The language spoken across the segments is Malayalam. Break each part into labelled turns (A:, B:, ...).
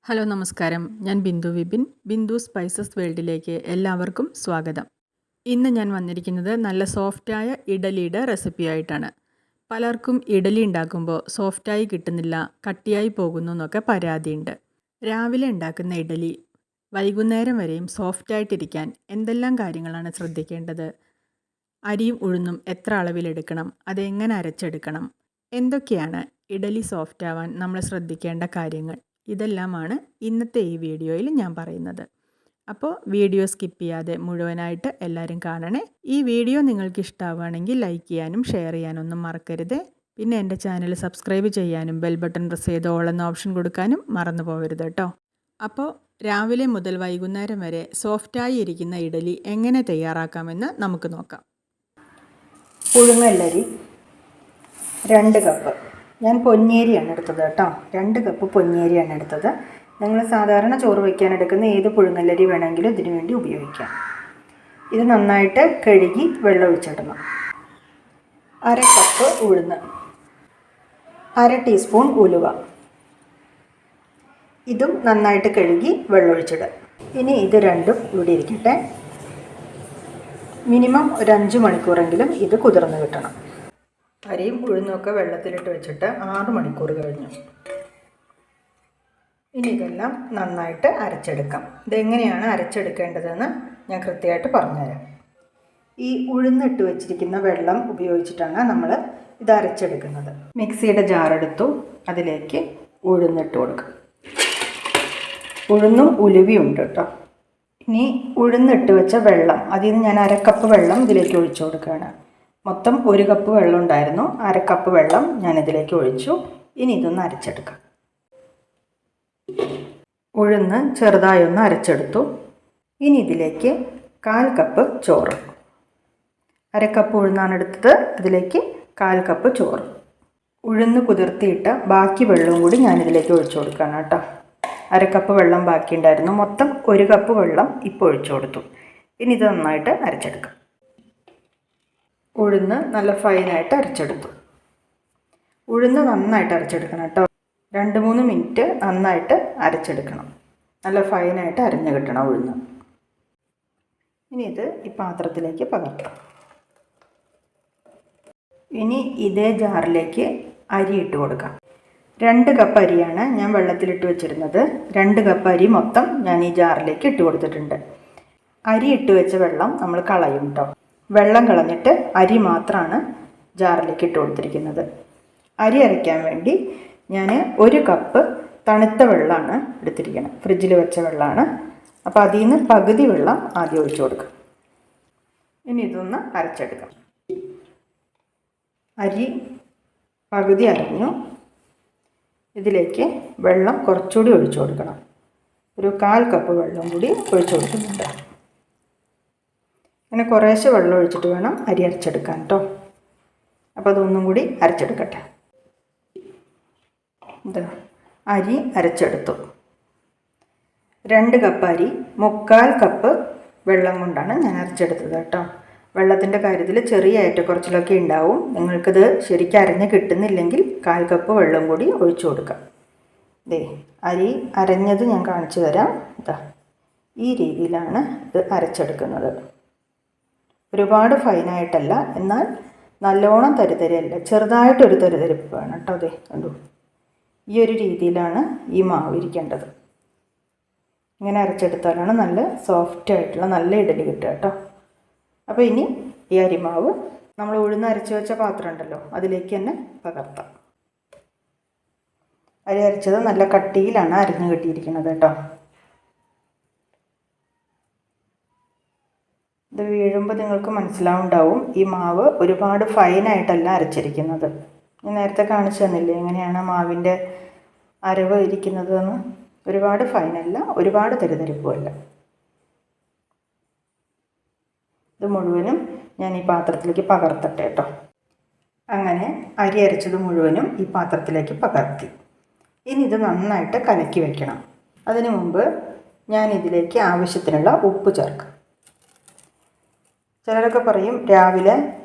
A: ഹലോ നമസ്കാരം. ഞാൻ ബിന്ദു വിപിൻ. ബിന്ദു സ്പൈസസ് വേൾഡിലേക്ക് എല്ലാവർക്കും സ്വാഗതം. ഇന്ന് ഞാൻ വന്നിരിക്കുന്നത് നല്ല സോഫ്റ്റായ ഇഡലിയുടെ റെസിപ്പി ആയിട്ടാണ്. പലർക്കും ഇഡലി ഉണ്ടാക്കുമ്പോൾ സോഫ്റ്റായി കിട്ടുന്നില്ല, കട്ടിയായി പോകുന്നു എന്നൊക്കെ പരാതിയുണ്ട്. രാവിലെ ഉണ്ടാക്കുന്ന ഇഡലി വൈകുന്നേരം വരെയും സോഫ്റ്റായിട്ടിരിക്കാൻ എന്തെല്ലാം കാര്യങ്ങളാണ് ശ്രദ്ധിക്കേണ്ടത്? അരിയും ഉഴുന്നും എത്ര അളവിലെടുക്കണം? അതെങ്ങനെ അരച്ചെടുക്കണം? എന്തൊക്കെയാണ് ഇഡലി സോഫ്റ്റ് ആവാൻ നമ്മൾ ശ്രദ്ധിക്കേണ്ട കാര്യങ്ങൾ? ഇതെല്ലാമാണ് ഇന്നത്തെ ഈ വീഡിയോയിൽ ഞാൻ പറയുന്നത്. അപ്പോൾ വീഡിയോ സ്കിപ്പ് ചെയ്യാതെ മുഴുവനായിട്ട് എല്ലാവരും കാണണേ. ഈ വീഡിയോ നിങ്ങൾക്ക് ഇഷ്ടമാവുകയാണെങ്കിൽ ലൈക്ക് ചെയ്യാനും ഷെയർ ചെയ്യാനൊന്നും മറക്കരുത്. പിന്നെ എൻ്റെ ചാനൽ സബ്സ്ക്രൈബ് ചെയ്യാനും ബെൽ ബട്ടൺ പ്രസ് ചെയ്ത് ഓൾ എന്ന ഓപ്ഷൻ കൊടുക്കാനും മറന്നു പോകരുത് കേട്ടോ. അപ്പോൾ രാവിലെ മുതൽ വൈകുന്നേരം വരെ സോഫ്റ്റായി ഇരിക്കുന്ന ഇഡലി എങ്ങനെ തയ്യാറാക്കാമെന്ന് നമുക്ക് നോക്കാം.
B: പുഴുങ്ങല്ലരി 2 കപ്പ്. ഞാൻ പൊന്നിയരിയാണ് എടുത്തത് കേട്ടോ. 2 കപ്പ് പൊന്നിയരിയാണ് എടുത്തത്. നിങ്ങൾ സാധാരണ ചോറ് വയ്ക്കാൻ എടുക്കുന്ന ഏത് പുഴുങ്ങല്ലരി വേണമെങ്കിലും ഇതിനു വേണ്ടി ഉപയോഗിക്കാം. ഇത് നന്നായിട്ട് കഴുകി വെള്ളം ഒഴിച്ചിടണം. 1/2 കപ്പ് ഉഴുന്ന്, 1/2 ടീസ്പൂൺ ഉലുവ, ഇതും നന്നായിട്ട് കഴുകി വെള്ളം ഒഴിച്ചിടുക. ഇനി ഇത് രണ്ടും ഇവിടെ ഇരിക്കട്ടെ. മിനിമം ഒരു 5 മണിക്കൂറെങ്കിലും ഇത് കുതിർന്ന് കിട്ടണം. അരിയും ഉഴുന്നൊക്കെ വെള്ളത്തിലിട്ട് വെച്ചിട്ട് 6 മണിക്കൂർ കഴിഞ്ഞു. ഇനി ഇതെല്ലാം നന്നായിട്ട് അരച്ചെടുക്കാം. ഇതെങ്ങനെയാണ് അരച്ചെടുക്കേണ്ടതെന്ന് ഞാൻ കൃത്യമായിട്ട് പറഞ്ഞുതരാം. ഈ ഉഴുന്നിട്ട് വെച്ചിരിക്കുന്ന വെള്ളം ഉപയോഗിച്ചിട്ടാണ് നമ്മൾ ഇത് അരച്ചെടുക്കുന്നത്. മിക്സിയുടെ ജാറെടുത്തു, അതിലേക്ക് ഉഴുന്നിട്ട് കൊടുക്കാം. ഉഴുന്നും ഉലുവയും ഉണ്ട് കേട്ടോ. ഇനി ഉഴുന്നിട്ട് വെച്ച വെള്ളം, അതിൽ നിന്ന് ഞാൻ 1/2 കപ്പ് വെള്ളം ഇതിലേക്ക് ഒഴിച്ചു കൊടുക്കുകയാണ്. മൊത്തം 1 കപ്പ് വെള്ളം ഉണ്ടായിരുന്നു. 1/2 കപ്പ് വെള്ളം ഞാനിതിലേക്ക് ഒഴിച്ചു. ഇനി ഇതൊന്ന് അരച്ചെടുക്കാം. ഉഴുന്ന് ചെറുതായി ഒന്ന് അരച്ചെടുത്തു. ഇനി ഇതിലേക്ക് 1/4 കപ്പ് ചോറ്, 1/2 കപ്പ് ഉഴുന്നാണ് എടുത്തത്, അതിലേക്ക് 1/4 കപ്പ് ചോറ്. ഉഴുന്ന് കുതിർത്തിയിട്ട ബാക്കി വെള്ളവും കൂടി ഞാനിതിലേക്ക് ഒഴിച്ചു കൊടുക്കുകയാണ് കേട്ടോ. 1/2 കപ്പ് വെള്ളം ബാക്കിയുണ്ടായിരുന്നു. മൊത്തം 1 കപ്പ് വെള്ളം ഇപ്പോൾ ഒഴിച്ചു കൊടുത്തു. ഇനി ഇത് നന്നായിട്ട് അരച്ചെടുക്കാം. ഉഴുന്ന് നല്ല ഫൈനായിട്ട് അരച്ചെടുത്തു. ഉഴുന്ന് നന്നായിട്ട് അരച്ചെടുക്കണം കേട്ടോ. 2-3 മിനിറ്റ് നന്നായിട്ട് അരച്ചെടുക്കണം. നല്ല ഫൈനായിട്ട് അരഞ്ഞു കിട്ടണം ഉഴുന്ന്. ഇനി ഇത് ഈ പാത്രത്തിലേക്ക് പകർത്താം. ഇനി ഇതേ ജാറിലേക്ക് അരി ഇട്ട് കൊടുക്കാം. 2 കപ്പ് അരിയാണ് ഞാൻ വെള്ളത്തിലിട്ട് വെച്ചിരുന്നത്. 2 കപ്പ് അരി മൊത്തം ഞാൻ ഈ ജാറിലേക്ക് ഇട്ട് കൊടുത്തിട്ടുണ്ട്. അരി ഇട്ട് വെച്ച വെള്ളം നമ്മൾ കളയും കേട്ടോ. വെള്ളം കളഞ്ഞിട്ട് അരി മാത്രമാണ് ജാറിലേക്ക് ഇട്ട് കൊടുത്തിരിക്കുന്നത്. അരി അരയ്ക്കാൻ വേണ്ടി ഞാൻ 1 കപ്പ് തണുത്ത വെള്ളമാണ് എടുത്തിരിക്കുന്നത്. ഫ്രിഡ്ജിൽ വെച്ച വെള്ളമാണ്. അപ്പോൾ അതിൽ നിന്ന് പകുതി വെള്ളം ആദ്യം ഒഴിച്ചു കൊടുക്കാം. ഇനി ഇതൊന്ന് അരച്ചെടുക്കാം. അരി പകുതി അരഞ്ഞു. ഇതിലേക്ക് വെള്ളം കുറച്ചുകൂടി ഒഴിച്ചു കൊടുക്കണം. ഒരു 1/4 കപ്പ് വെള്ളം കൂടി ഒഴിച്ചു കൊടുക്കുന്നുണ്ട്. അങ്ങനെ കുറേശ്ശെ വെള്ളം ഒഴിച്ചിട്ട് വേണം അരി അരച്ചെടുക്കാൻ കേട്ടോ. അപ്പോൾ അതൊന്നും കൂടി അരച്ചെടുക്കട്ടെ. ഇത് അരി അരച്ചെടുത്തു. 2 കപ്പ് അരി 3/4 കപ്പ് വെള്ളം കൊണ്ടാണ് ഞാൻ അരച്ചെടുത്തത് കേട്ടോ. വെള്ളത്തിൻ്റെ കാര്യത്തിൽ ചെറിയ ഏറ്റക്കുറച്ചിലൊക്കെ ഉണ്ടാവും. നിങ്ങൾക്കിത് ശരിക്കും അരഞ്ഞ് കിട്ടുന്നില്ലെങ്കിൽ 1/4 കപ്പ് വെള്ളം കൂടി ഒഴിച്ചു കൊടുക്കാം. അരി അരഞ്ഞത് ഞാൻ കാണിച്ചു തരാം. ഇതാ ഈ രീതിയിലാണ് ഇത് അരച്ചെടുക്കുന്നത്. ഒരുപാട് ഫൈനായിട്ടല്ല, എന്നാൽ നല്ലോണം തരിതരിയല്ല, ചെറുതായിട്ടൊരു തരിതരിപ്പ് വേണം കേട്ടോ. കണ്ടു, ഈ ഒരു രീതിയിലാണ് ഈ മാവ് ഇരിക്കേണ്ടത്. ഇങ്ങനെ അരച്ചെടുത്താലാണ് നല്ല സോഫ്റ്റായിട്ടുള്ള നല്ല ഇഡലി കിട്ടുക കേട്ടോ. അപ്പോൾ ഇനി ഈ അരിമാവ് നമ്മൾ ഉഴുന്ന് അരച്ച് വെച്ച പാത്രം ഉണ്ടല്ലോ, അതിലേക്ക് തന്നെ പകർത്താം. അരി അരച്ചത് നല്ല കട്ടിയിലാണ് അരിഞ്ഞു കിട്ടിയിരിക്കുന്നത് കേട്ടോ. ഇത് വീഴുമ്പോൾ നിങ്ങൾക്ക് മനസ്സിലാവുണ്ടാവും ഈ മാവ് ഒരുപാട് ഫൈനായിട്ടല്ല അരച്ചിരിക്കുന്നത്. ഞാൻ നേരത്തെ കാണിച്ചു തന്നില്ലേ എങ്ങനെയാണ് മാവിൻ്റെ അരവ് ഇരിക്കുന്നതെന്ന്. ഒരുപാട് ഫൈനല്ല, ഒരുപാട് തരിതരിപ്പുമല്ല. ഇത് മുഴുവനും ഞാൻ ഈ പാത്രത്തിലേക്ക് പകർത്തട്ടെ കേട്ടോ. അങ്ങനെ അരി അരച്ചത് മുഴുവനും ഈ പാത്രത്തിലേക്ക് പകർത്തി. ഇനി ഇത് നന്നായിട്ട് കലക്കി വയ്ക്കണം. അതിനു മുമ്പ് ഞാൻ ഇതിലേക്ക് ആവശ്യത്തിനുള്ള ഉപ്പ് ചേർക്കാം. ചിലരൊക്കെ പറയും രാവിലെ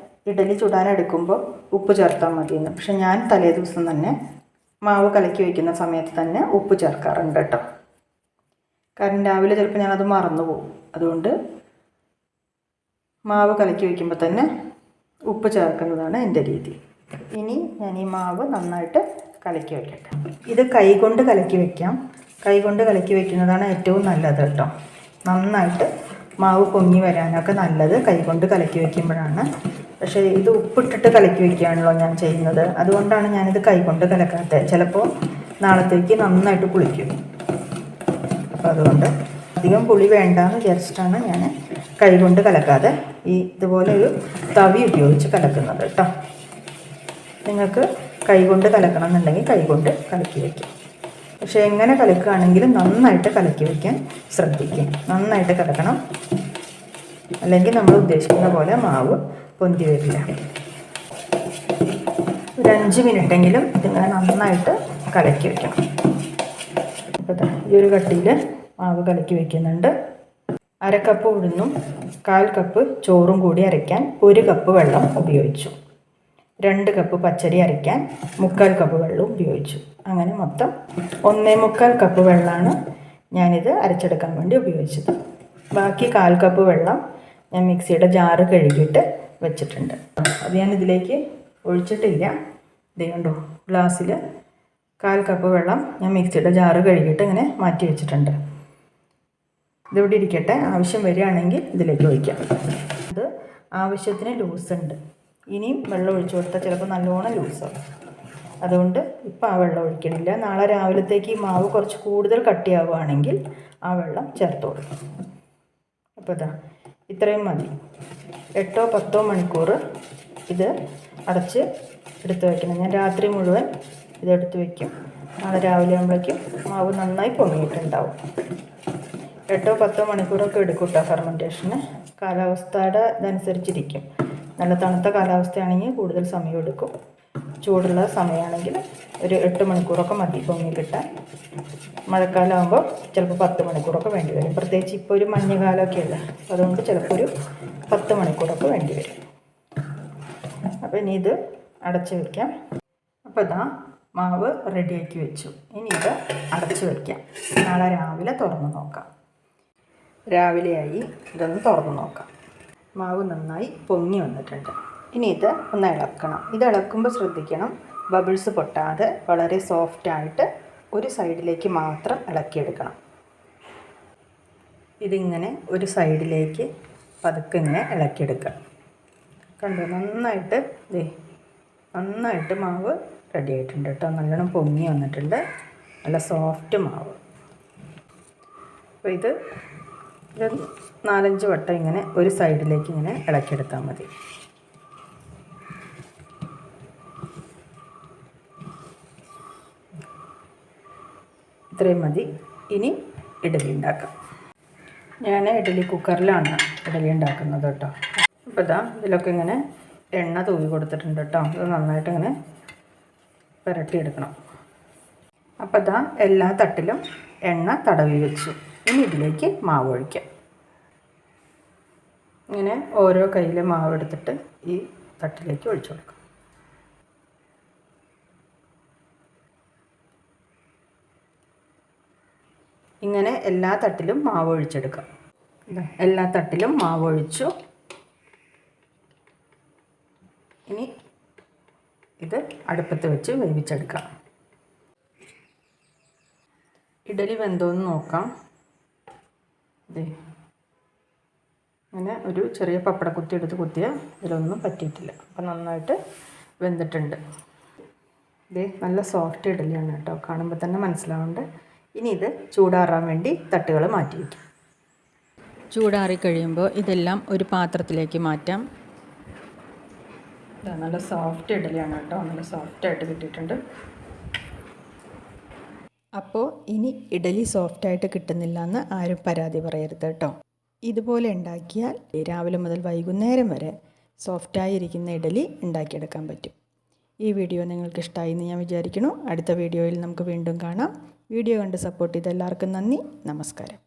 B: ഇഡലി ചുടാനെടുക്കുമ്പോൾ ഉപ്പ് ചേർത്താൽ മതിയെന്ന്. പക്ഷെ ഞാൻ തലേ ദിവസം തന്നെ മാവ് കലക്കി വയ്ക്കുന്ന സമയത്ത് തന്നെ ഉപ്പ് ചേർക്കാറുണ്ട് കേട്ടോ. കാരണം രാവിലെ ചിലപ്പോൾ ഞാനത് മറന്നു പോകും. അതുകൊണ്ട് മാവ് കലക്കി വയ്ക്കുമ്പോൾ തന്നെ ഉപ്പ് ചേർക്കുന്നതാണ് എൻ്റെ രീതി. ഇനി ഞാൻ ഈ മാവ് നന്നായിട്ട് കലക്കി വയ്ക്കട്ടെ. ഇത് കൈകൊണ്ട് കലക്കി വയ്ക്കാം. കൈകൊണ്ട് കലക്കി വയ്ക്കുന്നതാണ് ഏറ്റവും നല്ലത് കേട്ടോ. നന്നായിട്ട് മാവ് പൊങ്ങി വരാനൊക്കെ നല്ലത് കൈകൊണ്ട് കലക്കി വയ്ക്കുമ്പോഴാണ്. പക്ഷേ ഇത് ഉപ്പിട്ടിട്ട് കലക്കി വയ്ക്കുകയാണല്ലോ ഞാൻ ചെയ്യുന്നത്. അതുകൊണ്ടാണ് ഞാനിത് കൈകൊണ്ട് കലക്കാത്തത്. ചിലപ്പോൾ നാളത്തേക്ക് നന്നായിട്ട് പുളിക്കും. അപ്പോൾ അതുകൊണ്ട് അധികം പുളി വേണ്ടാന്ന് വിചാരിച്ചിട്ടാണ് ഞാൻ കൈകൊണ്ട് കലക്കാതെ ഇതുപോലെ ഒരു തവി ഉപയോഗിച്ച് കലക്കുന്നത് കേട്ടോ. നിങ്ങൾക്ക് കൈകൊണ്ട് കലക്കണം എന്നുണ്ടെങ്കിൽ കൈകൊണ്ട് കലക്കി വയ്ക്കാം. പക്ഷേ എങ്ങനെ കലക്കുകയാണെങ്കിലും നന്നായിട്ട് കലക്കി വയ്ക്കാൻ ശ്രദ്ധിക്കും. നന്നായിട്ട് കലക്കണം, അല്ലെങ്കിൽ നമ്മൾ ഉദ്ദേശിക്കുന്ന പോലെ മാവ് പൊന്തി വരില്ല. ഒരു 5 മിനിറ്റെങ്കിലും ഇതിങ്ങനെ നന്നായിട്ട് കലക്കി വയ്ക്കണം. അപ്പോൾ ഈ ഒരു കട്ടിയിൽ മാവ് കലക്കി വയ്ക്കുന്നുണ്ട്. 1/2 കപ്പ് ഉഴുന്നും 1/4 കപ്പ് ചോറും കൂടി അരയ്ക്കാൻ 1 കപ്പ് വെള്ളം ഉപയോഗിച്ചു. 2 കപ്പ് പച്ചരി അരയ്ക്കാൻ 3/4 കപ്പ് വെള്ളം ഉപയോഗിച്ചു. അങ്ങനെ മൊത്തം 1/4 കപ്പ് വെള്ളമാണ് ഞാനിത് അരച്ചെടുക്കാൻ വേണ്ടി ഉപയോഗിച്ചത്. ബാക്കി 1/4 കപ്പ് വെള്ളം ഞാൻ മിക്സിയുടെ ജാറ് കഴുകിയിട്ട് വെച്ചിട്ടുണ്ട്. അത് ഞാൻ ഇതിലേക്ക് ഒഴിച്ചിട്ടില്ല. ഇത് കണ്ടോ, ഗ്ലാസ്സിൽ 1/4 കപ്പ് വെള്ളം ഞാൻ മിക്സിയുടെ ജാറ് കഴുകിയിട്ട് ഇങ്ങനെ മാറ്റി വെച്ചിട്ടുണ്ട്. ഇതിവിടെ ഇരിക്കട്ടെ. ആവശ്യം വരികയാണെങ്കിൽ ഇതിലേക്ക് ഒഴിക്കാം. ഇത് ആവശ്യത്തിന് ലൂസുണ്ട്. ഇനിയും വെള്ളം ഒഴിച്ചു കൊടുത്താൽ ചിലപ്പോൾ നല്ലോണം ലൂസാവും. അതുകൊണ്ട് ഇപ്പോൾ ആ വെള്ളം ഒഴിക്കണില്ല. നാളെ രാവിലത്തേക്ക് ഈ മാവ് കുറച്ച് കൂടുതൽ കട്ടിയാവുകയാണെങ്കിൽ ആ വെള്ളം ചേർത്ത് കൊടുക്കും. അപ്പോൾ ഇത്രയും മതി. 8-10 മണിക്കൂർ ഇത് അടച്ച് എടുത്ത് വയ്ക്കണം. ഞാൻ രാത്രി മുഴുവൻ ഇതെടുത്ത് വയ്ക്കും. നാളെ രാവിലെ ആകുമ്പോഴേക്കും മാവ് നന്നായി പൊങ്ങിയിട്ടുണ്ടാവും. 8-10 മണിക്കൂറൊക്കെ എടുക്കും കേട്ടോ ഫെർമെൻറ്റേഷന്. കാലാവസ്ഥയുടെ ഇതനുസരിച്ചിരിക്കും. നല്ല തണുത്ത കാലാവസ്ഥയാണെങ്കിൽ കൂടുതൽ സമയം എടുക്കും. ചൂടുള്ള സമയമാണെങ്കിൽ ഒരു 8 മണിക്കൂറൊക്കെ മതി പൊങ്ങി കിട്ടാൻ. മഴക്കാലമാകുമ്പോൾ ചിലപ്പോൾ 10 മണിക്കൂറൊക്കെ വേണ്ടി വരും. പ്രത്യേകിച്ച് ഇപ്പോൾ ഒരു മഞ്ഞുകാലമൊക്കെ അല്ല, അതുകൊണ്ട് ചിലപ്പോൾ ഒരു 10 മണിക്കൂറൊക്കെ വേണ്ടി വരും. അപ്പോൾ ഇനി ഇത് അടച്ച് വയ്ക്കാം. അപ്പോൾ മാവ് റെഡിയാക്കി വെച്ചു. ഇനി ഇത് അടച്ച് വയ്ക്കാം. നാളെ രാവിലെ തുറന്ന് നോക്കാം. രാവിലെയായി, ഇതൊന്ന് തുറന്ന് നോക്കാം. മാവ് നന്നായി പൊങ്ങി വന്നിട്ടുണ്ട്. ഇനി ഇത് ഒന്ന് ഇളക്കണം. ഇത് ഇളക്കുമ്പോൾ ശ്രദ്ധിക്കണം, ബബിൾസ് പൊട്ടാതെ വളരെ സോഫ്റ്റായിട്ട് ഒരു സൈഡിലേക്ക് മാത്രം ഇളക്കിയെടുക്കണം. ഇതിങ്ങനെ ഒരു സൈഡിലേക്ക് പതുക്കെ ഇങ്ങനെ ഇളക്കിയെടുക്കുക. കണ്ടോ, നന്നായിട്ട് മാവ് റെഡി ആയിട്ടുണ്ട് കേട്ടോ. നല്ലോണം പൊങ്ങി വന്നിട്ടുണ്ട്. നല്ല സോഫ്റ്റ് മാവ്. അപ്പോൾ ഇത് 4-5 വട്ടം ഇങ്ങനെ ഒരു സൈഡിലേക്ക് ഇങ്ങനെ ഇളക്കിയെടുത്താൽ മതി. ഇത്രയും മതി. ഇനി ഇഡലി ഉണ്ടാക്കാം. ഞാൻ ഇഡലി കുക്കറിലാണ് ഇഡലി ഉണ്ടാക്കുന്നത് കേട്ടോ. അപ്പോൾ ഇതിലൊക്കെ ഇങ്ങനെ എണ്ണ തൂവി കൊടുത്തിട്ടുണ്ട് കേട്ടോ. ഇത് നന്നായിട്ട് ഇങ്ങനെ പുരട്ടിയെടുക്കണം. അപ്പോൾ എല്ലാ തട്ടിലും എണ്ണ തടവി വെച്ചു. ഇനി ഇതിലേക്ക് മാവ് ഒഴിക്കാം. ഇങ്ങനെ ഓരോ കയ്യിലെ മാവ് എടുത്തിട്ട് ഈ തട്ടിലേക്ക് ഒഴിച്ചു കൊടുക്കാം. ഇങ്ങനെ എല്ലാ തട്ടിലും മാവ് ഒഴിച്ചെടുക്കാം. എല്ലാ തട്ടിലും മാവ് ഒഴിച്ചു. ഇനി ഇത് അടുപ്പത്ത് വെച്ച് വേവിച്ചെടുക്കാം. ഇഡലി വെന്തോന്ന് നോക്കാം. അങ്ങനെ ഒരു ചെറിയ പപ്പടക്കുത്തി എടുത്ത് കുത്തിയാൽ ഇതിലൊന്നും പറ്റിയിട്ടില്ല. അപ്പം നന്നായിട്ട് വെന്തിട്ടുണ്ട്. നല്ല സോഫ്റ്റ് ഇഡലിയാണ് കേട്ടോ. കാണുമ്പോൾ തന്നെ മനസ്സിലാവുന്നുണ്ട്. ഇനി ഇത് ചൂടാറാൻ വേണ്ടി തട്ടുകൾ മാറ്റി വയ്ക്കും.
A: ചൂടാറി കഴിയുമ്പോൾ ഇതെല്ലാം ഒരു പാത്രത്തിലേക്ക് മാറ്റാം. നല്ല സോഫ്റ്റ് ഇഡലിയാണ് കേട്ടോ. നല്ല സോഫ്റ്റായിട്ട് കിട്ടിയിട്ടുണ്ട്. അപ്പോൾ ഇനി ഇഡലി സോഫ്റ്റായിട്ട് കിട്ടുന്നില്ല എന്ന് ആരും പരാതി പറയരുത് കേട്ടോ. ഇതുപോലെ ഉണ്ടാക്കിയാൽ രാവിലെ മുതൽ വൈകുന്നേരം വരെ സോഫ്റ്റായിരിക്കുന്ന ഇഡലി ഉണ്ടാക്കിയെടുക്കാൻ പറ്റും. ഈ വീഡിയോ നിങ്ങൾക്ക് ഇഷ്ടമായി എന്ന് ഞാൻ വിചാരിക്കുന്നു. അടുത്ത വീഡിയോയിൽ നമുക്ക് വീണ്ടും കാണാം. വീഡിയോ കണ്ട് സപ്പോർട്ട് ചെയ്ത എല്ലാവർക്കും നന്ദി. നമസ്കാരം.